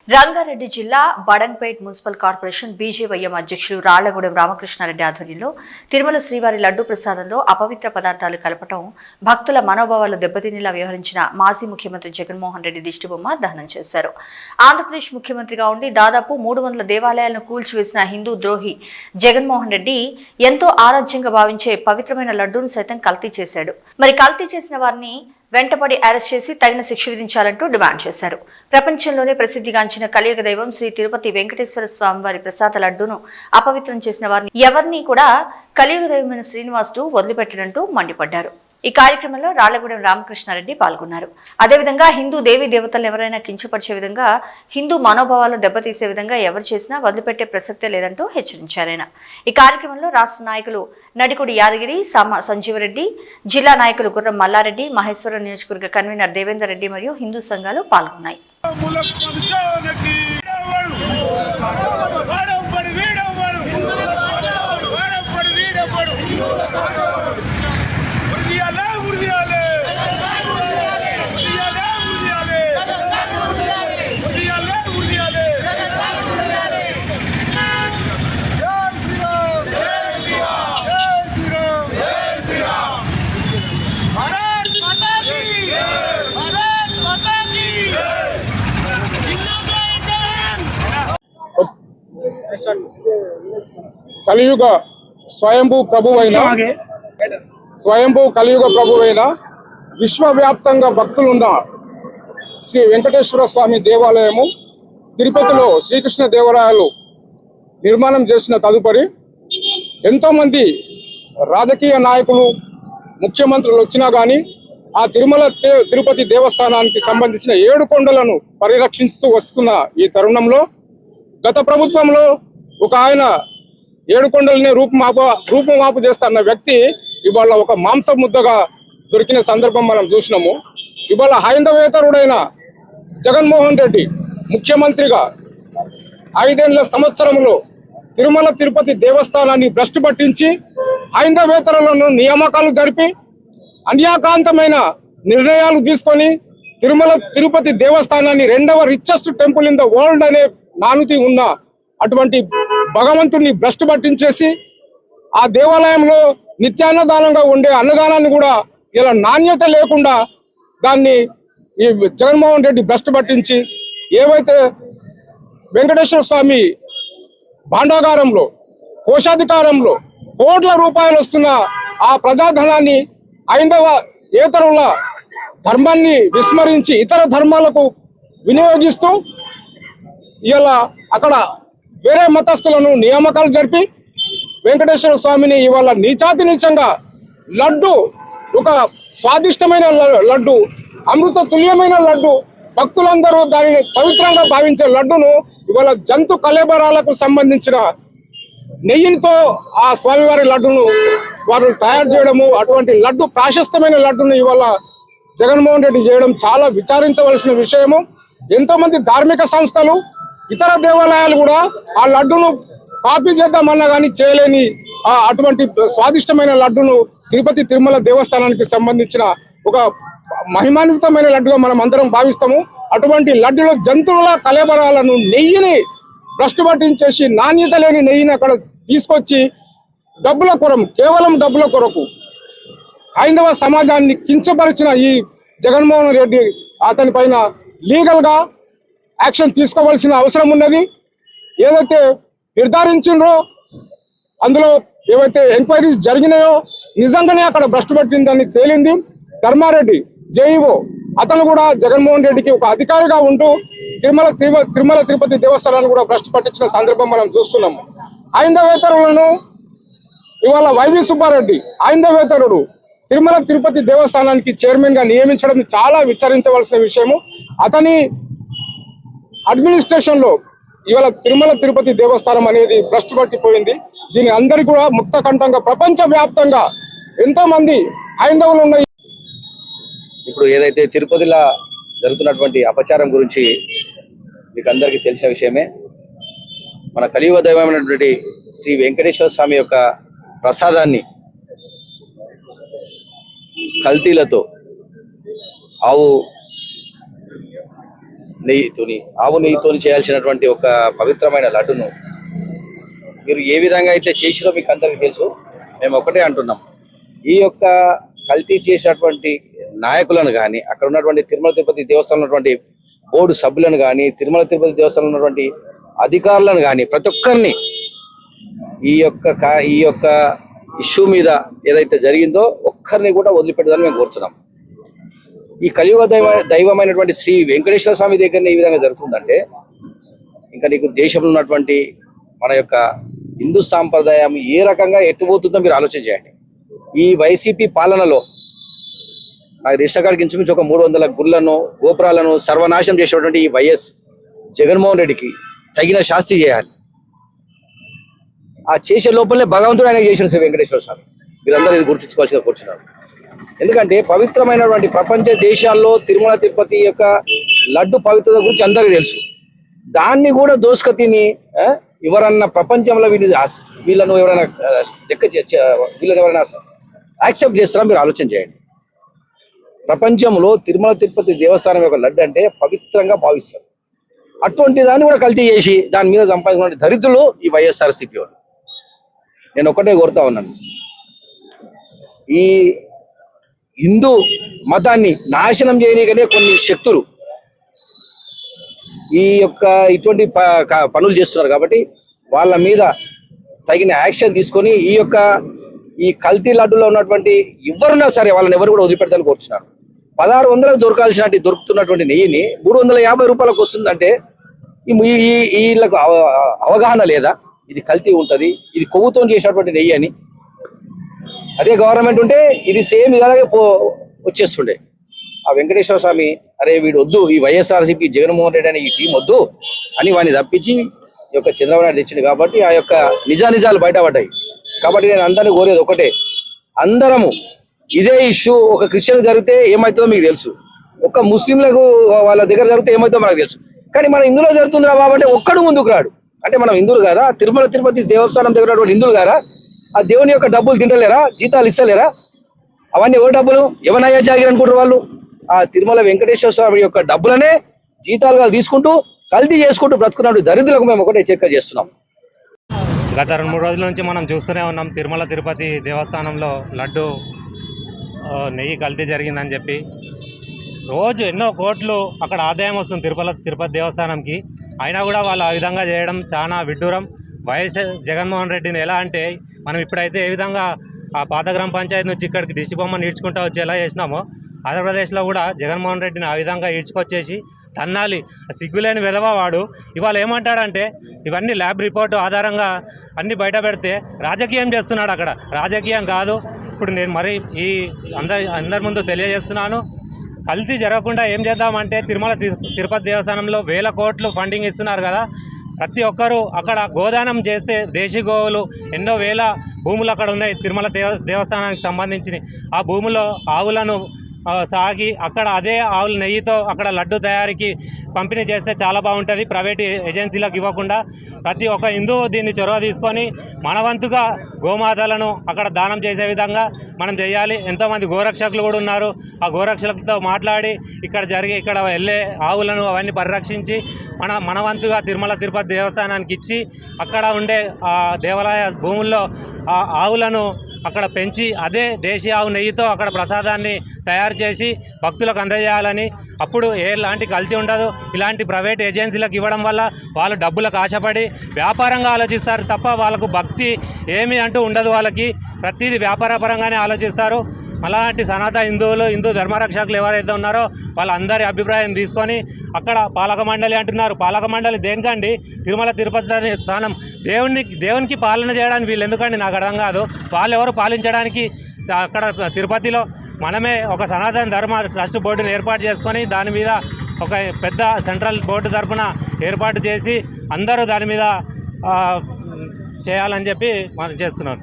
రంగారెడ్డి జిల్లా Badangpet municipal corporation BJYM అధ్యక్షులు రాళ్లగూడెం రామకృష్ణారెడ్డి ఆధ్వర్యంలో తిరుమల శ్రీవారి లడ్డు ప్రసాదంలో అపవిత్ర పదార్థాలు కలపటం భక్తుల మనోభావాలు దెబ్బతినేలా వ్యవహరించిన మాజీ ముఖ్యమంత్రి జగన్మోహన్ రెడ్డి దిష్టిబొమ్మ దహనం చేశారు. ఆంధ్రప్రదేశ్ ముఖ్యమంత్రిగా ఉండి దాదాపు 300 దేవాలయాలను కూల్చివేసిన హిందూ ద్రోహి జగన్మోహన్ రెడ్డి ఎంతో ఆరాధ్యంగా భావించే పవిత్రమైన లడ్డూను సైతం కల్తీ చేశాడు. మరి కల్తీ చేసిన వారిని వెంటపడి అరెస్ట్ చేసి తగిన శిక్ష విధించాలంటూ డిమాండ్ చేశారు. ప్రపంచంలోనే ప్రసిద్ధిగాంచిన కలియుగ దైవం శ్రీ తిరుపతి వెంకటేశ్వర స్వామి వారి ప్రసాద లడ్డూను అపవిత్రం చేసిన వారిని ఎవరిని కూడా కలియుగ దైవమైన శ్రీనివాసుడు వదిలిపెట్టడంటూ మండిపడ్డారు. ఈ కార్యక్రమంలో రాళ్లగూడెం రామకృష్ణారెడ్డి పాల్గొన్నారు. అదేవిధంగా హిందూ దేవీ దేవతలను ఎవరైనా కించపరిచే విధంగా, హిందూ మనోభావాలను దెబ్బతీసే విధంగా ఎవరు చేసినా వదిలిపెట్టే ప్రసక్తే లేదంటూ హెచ్చరించారాయన. ఈ కార్యక్రమంలో రాష్ట్ర నాయకులు నడికుడి యాదగిరి, సంజీవరెడ్డి, జిల్లా నాయకులు గుర్రం మల్లారెడ్డి, మహేశ్వరం నియోజకవర్గ కన్వీనర్ దేవేందర్ రెడ్డి మరియు హిందూ సంఘాలు పాల్గొన్నాయి. కలియుగ స్వయంభూ కలియుగ ప్రభువైన విశ్వవ్యాప్తంగా భక్తులున్న శ్రీ వెంకటేశ్వర స్వామి దేవాలయము తిరుపతిలో శ్రీకృష్ణ దేవరాయలు నిర్మాణం చేసిన తదుపరి ఎంతోమంది రాజకీయ నాయకులు, ముఖ్యమంత్రులు వచ్చినా కానీ ఆ తిరుపతి దేవస్థానానికి సంబంధించిన 7 కొండలను పరిరక్షిస్తూ వస్తున్న ఈ తరుణంలో గత ప్రభుత్వంలో ఒక ఆయన 7 కొండలని రూపుమాపు చేస్తున్న వ్యక్తి ఇవాళ ఒక మాంస ముద్దగా దొరికిన సందర్భం మనం చూసినాము. ఇవాళ హైందవేతరుడైన జగన్మోహన్ రెడ్డి ముఖ్యమంత్రిగా 5 సంవత్సరంలో తిరుమల తిరుపతి దేవస్థానాన్ని భ్రష్టు పట్టించి హైందవేతరులను నియామకాలు జరిపి అన్యాక్రాంతమైన నిర్ణయాలు తీసుకొని తిరుపతి దేవస్థానాన్ని 2వ richest temple in the world అనే నానుతి ఉన్న అటువంటి భగవంతుడిని భ్రష్టు పట్టించేసి ఆ దేవాలయంలో నిత్యాన్నదానంగా ఉండే అన్నదానాన్ని కూడా ఇలా నాణ్యత లేకుండా దాన్ని ఈ జగన్మోహన్ రెడ్డి భ్రష్టు పట్టించి ఏవైతే వెంకటేశ్వర స్వామి భాండాగారంలో, కోశాధికారంలో కోట్ల రూపాయలు వస్తున్న ఆ ప్రజాధనాన్ని హైందవేతరుల ధర్మాన్ని విస్మరించి ఇతర ధర్మాలకు వినియోగిస్తూ ఇలా అక్కడ వేరే మతస్థులను నియామకాలు జరిపి వెంకటేశ్వర స్వామిని ఇవాళ నీచాతి నీచంగా లడ్డు, ఒక స్వాదిష్టమైన లడ్డు, అమృత తుల్యమైన లడ్డు, భక్తులందరూ దానిని పవిత్రంగా భావించే లడ్డును ఇవాళ జంతు కళేబరాలకు సంబంధించిన నెయ్యితో ఆ స్వామివారి లడ్డును వారు తయారు చేయడము, అటువంటి లడ్డు ప్రాశస్తమైన లడ్డును ఇవాళ జగన్మోహన్ రెడ్డి చేయడం చాలా విచారించవలసిన విషయము. ఎంతోమంది ధార్మిక సంస్థలు, ఇతర దేవాలయాలు కూడా ఆ లడ్డును కాపీ చేద్దామన్నా కానీ చేయలేని అటువంటి స్వాదిష్టమైన లడ్డును తిరుమల దేవస్థానానికి సంబంధించిన ఒక మహిమాన్వితమైన లడ్డుగా మనం అందరం భావిస్తాము. అటువంటి లడ్డులో జంతువుల కళేబరాలను, నెయ్యిని భ్రష్టు పట్టించేసి నాణ్యత లేని నెయ్యిని అక్కడ తీసుకొచ్చి కేవలం డబ్బుల కొరకు హైందవ సమాజాన్ని కించపరిచిన ఈ జగన్మోహన్ రెడ్డి అతని పైన లీగల్గా యాక్షన్ తీసుకోవాల్సిన అవసరం ఉన్నది. ఏదైతే నిర్ధారించిండ్రో అందులో ఏవైతే ఎంక్వైరీస్ జరిగినాయో నిజంగానే అక్కడ భ్రష్టు పట్టిందని తేలింది. ధర్మారెడ్డి జేఈఓ అతను కూడా జగన్మోహన్ రెడ్డికి ఒక అధికారిగా ఉంటూ తిరుమల తిరుపతి దేవస్థానాన్ని కూడా భ్రష్టు పట్టించిన సందర్భం మనం చూస్తున్నాము. హైందవేతరులను ఇవాళ వైవి సుబ్బారెడ్డి హైందవేతరుడు తిరుమల తిరుపతి దేవస్థానానికి చైర్మన్ గా నియమించడం చాలా విచారించవలసిన విషయము. అతని అడ్మినిస్ట్రేషన్ లో ఇవాళ తిరుమల తిరుపతి దేవస్థానం అనేది భ్రష్టు పట్టిపోయింది. దీని అందరికీ కూడా ముక్త కంఠంగా ప్రపంచ వ్యాప్తంగా ఎంతో మంది హైందవులు ఉన్నాయి. ఇప్పుడు ఏదైతే తిరుపతిలో జరుగుతున్నటువంటి అపచారం గురించి మీకు అందరికీ తెలిసిన విషయమే. మన కలియుగ దైవమైనటువంటి శ్రీ వెంకటేశ్వర స్వామి యొక్క ప్రసాదాన్ని కల్తీలతో ఆవు ఆవు నెయ్యితోని చేయాల్సినటువంటి ఒక పవిత్రమైన లడ్డును మీరు ఏ విధంగా అయితే చేసిరో మీకు అందరికీ తెలుసు. మేము ఒకటే అంటున్నాం, ఈ యొక్క కల్తీ చేసినటువంటి నాయకులను కానీ, అక్కడ ఉన్నటువంటి తిరుమల తిరుపతి దేవస్థానం ఉన్నటువంటి బోర్డు సభ్యులను కానీ, తిరుమల తిరుపతి దేవస్థానం ఉన్నటువంటి అధికారులను కానీ, ప్రతి ఒక్కరిని ఈ యొక్క ఇష్యూ మీద ఏదైతే జరిగిందో ఒక్కరిని కూడా వదిలిపెట్టదని మేము కోరుతున్నాం. ఈ కలియుగ దైవమైనటువంటి శ్రీ వెంకటేశ్వర స్వామి దగ్గర ఈ విధంగా జరుగుతుందంటే ఇంకా నీకు దేశంలో ఉన్నటువంటి మన యొక్క హిందూ సాంప్రదాయం ఏ రకంగా ఎట్టుపోతుందో మీరు ఆలోచన చేయండి. ఈ వైసీపీ పాలనలో నాకు దేశకాడికి ఇంచుమించు ఒక 300 గుళ్ళను గోపురాలను సర్వనాశనం చేసేటువంటి ఈ వైఎస్ జగన్మోహన్ రెడ్డికి తగిన శాస్తి చేయాలి. ఆ చేసే లోపలనే భగవంతుడు ఆయన చేసిన శ్రీ వెంకటేశ్వర స్వామి. మీరందరూ ఇది గుర్తించుకోవాల్సిన కూర్చున్నారు. ఎందుకంటే పవిత్రమైనటువంటి ప్రపంచ దేశాల్లో తిరుమల తిరుపతి యొక్క లడ్డు పవిత్రత గురించి అందరికీ తెలుసు. దాన్ని కూడా దోసుక తిని ఎవరన్నా ప్రపంచంలో వీళ్ళను ఎవరైనా వీళ్ళని ఎవరైనా యాక్సెప్ట్ చేస్తారా మీరు ఆలోచన చేయండి. ప్రపంచంలో తిరుమల తిరుపతి దేవస్థానం యొక్క లడ్డు అంటే పవిత్రంగా భావిస్తారు. అటువంటి దాన్ని కూడా కల్తీ చేసి దాని మీద సంపాదించిన దరిద్రులు ఈ వైఎస్ఆర్సీపీ వాళ్ళు. నేను ఒకటే కోరుతా ఉన్నాను, ఈ హిందూ మతాన్ని నాశనం చేయనీకనే కొన్ని శక్తులు ఈ యొక్క ఇటువంటి పనులు చేస్తున్నారు. కాబట్టి వాళ్ళ మీద తగిన యాక్షన్ తీసుకొని ఈ కల్తీ లడ్డులో ఉన్నటువంటి ఎవరున్నా సరే వాళ్ళని ఎవరు కూడా వదిలిపెడతానికి కోరుచున్నారు. 1600 దొరుకుతున్నటువంటి నెయ్యిని 350 రూపాయలకు వస్తుందంటే వీళ్ళకు అవగాహన లేదా? ఇది కల్తీ ఉంటది, ఇది కొవ్వుతో చేసినటువంటి నెయ్యి అని. అదే గవర్నమెంట్ ఉంటే ఇది సేమ్ ఇలాగే వచ్చేస్తుండే. ఆ వెంకటేశ్వర స్వామి అరే వీడు వద్దు, ఈ వైఎస్ఆర్సీపీ జగన్మోహన్ రెడ్డి అనే ఈ టీం వద్దు అని వాడిని తప్పించి ఈ యొక్క చంద్రబాబు నాయుడు తెచ్చింది. కాబట్టి ఆ యొక్క నిజాలు బయటపడ్డాయి. కాబట్టి నేను అందరినీ కోరేది ఒకటే, అందరము ఇదే ఇష్యూ ఒక క్రిస్టియన్ జరిగితే ఏమవుతుందో మీకు తెలుసు, ఒక ముస్లింలకు వాళ్ళ దగ్గర జరిగితే ఏమవుతుందో మనకు తెలుసు. కానీ మన హిందువులో జరుగుతుందిరా బాబు అంటే ఒక్కడు ముందుకు రాడు. అంటే మనం హిందువులు కాదా? తిరుమల తిరుపతి దేవస్థానం దగ్గర ఉన్నటువంటి హిందువులు కాదా? ఆ దేవుని యొక్క డబ్బులు తింటలేరా? జీతాలు ఇస్తలేరా? అవన్నీ ఎవరు డబ్బులు? ఎవరయ్యా జాగిరి అనుకుంటారు వాళ్ళు? ఆ తిరుమల వెంకటేశ్వర స్వామి యొక్క డబ్బులనే జీతాలుగా తీసుకుంటూ కల్తీ చేసుకుంటూ బ్రతుకున్నట్టు దరిద్రులకు మేము ఒకటే హెచ్చరిక చేస్తున్నాం. గత 2-3 రోజుల నుంచి మనం చూస్తూనే ఉన్నాం, తిరుమల తిరుపతి దేవస్థానంలో లడ్డు నెయ్యి కల్తీ జరిగిందని చెప్పి రోజు ఎన్నో కోట్లు అక్కడ ఆదాయం వస్తుంది తిరుపతి దేవస్థానానికి. అయినా కూడా వాళ్ళు ఆ విధంగా చేయడం చాలా విడ్డూరం. వైఎస్ జగన్మోహన్ రెడ్డిని ఎలా అంటే మనం ఇప్పుడైతే ఏ విధంగా ఆ పాత గ్రామ పంచాయతీ నుంచి ఇక్కడికి దిష్టి బొమ్మను ఈడ్చుకుంటూ వచ్చి ఎలా చేసినామో ఆంధ్రప్రదేశ్లో కూడా జగన్మోహన్ రెడ్డిని ఆ విధంగా ఈడ్చుకొచ్చేసి తన్నాలి. సిగ్గులేని విధవా వాడు. ఇవాళ ఏమంటాడంటే ఇవన్నీ ల్యాబ్ రిపోర్టు ఆధారంగా అన్నీ బయట పెడితే రాజకీయం చేస్తున్నాడు. అక్కడ రాజకీయం కాదు. ఇప్పుడు నేను మరి ఈ అందరి ముందు తెలియజేస్తున్నాను, కల్తీ జరగకుండా ఏం చేద్దామంటే తిరుమల తిరుపతి దేవస్థానంలో 1000 కోట్లు ఫండింగ్ ఇస్తున్నారు కదా, ప్రతి ఒక్కరూ అక్కడ గోదానం చేస్తే దేశీ గోవులు ఎన్నో వేల భూములు అక్కడ ఉన్నాయి తిరుమల దేవస్థానానికి సంబంధించి. ఆ భూములో ఆవులను సాగి అక్కడ అదే ఆవుల నెయ్యితో అక్కడ లడ్డు తయారీకి పంపిణీ చేస్తే చాలా బాగుంటుంది. ప్రైవేట్ ఏజెన్సీలకు ఇవ్వకుండా ప్రతి ఒక్క హిందువు దీన్ని చొరవ తీసుకొని మనవంతుగా గోమాతలను అక్కడ దానం చేసే విధంగా మనం చేయాలి. ఎంతోమంది గోరక్షకులు కూడా ఉన్నారు. ఆ గోరక్షకులతో మాట్లాడి ఇక్కడ వెళ్ళే ఆవులను అవన్నీ పరిరక్షించి మనవంతుగా తిరుమల తిరుపతి దేవస్థానానికి ఇచ్చి అక్కడ ఉండే ఆ దేవాలయ భూముల్లో ఆ ఆవులను అక్కడ పెంచి అదే దేశీయ ఆవు నెయ్యితో అక్కడ ప్రసాదాన్ని తయారు చేసి భక్తులకు అందజేయాలని. అప్పుడు ఎలాంటి కల్తీ ఉండదు. ఇలాంటి ప్రైవేట్ ఏజెన్సీలకు ఇవ్వడం వల్ల వాళ్ళు డబ్బులకు ఆశపడి వ్యాపారంగా ఆలోచిస్తారు తప్ప వాళ్ళకు భక్తి ఏమీ అంటూ ఉండదు. వాళ్ళకి ప్రతిదీ వ్యాపారపరంగానే ఆలోచిస్తారు. అలాంటి సనాతన హిందూ ధర్మరక్షకులు ఎవరైతే ఉన్నారో వాళ్ళందరి అభిప్రాయం తీసుకొని అక్కడ పాలక మండలి అంటున్నారు. పాలక మండలి దేనికండి? తిరుమల తిరుపతి స్థానం దేవునికి పాలన చేయడానికి వీళ్ళు ఎందుకండి? నాకు అర్థం కాదు. వాళ్ళు ఎవరు పాలించడానికి? అక్కడ తిరుపతిలో మనమే ఒక సనాతన ధర్మ ట్రస్ట్ బోర్డుని ఏర్పాటు చేసుకొని దాని మీద ఒక పెద్ద సెంట్రల్ బోర్డు తరఫున ఏర్పాటు చేసి అందరూ దాని మీద చేయాలని చెప్పి మనం చేస్తున్నాం.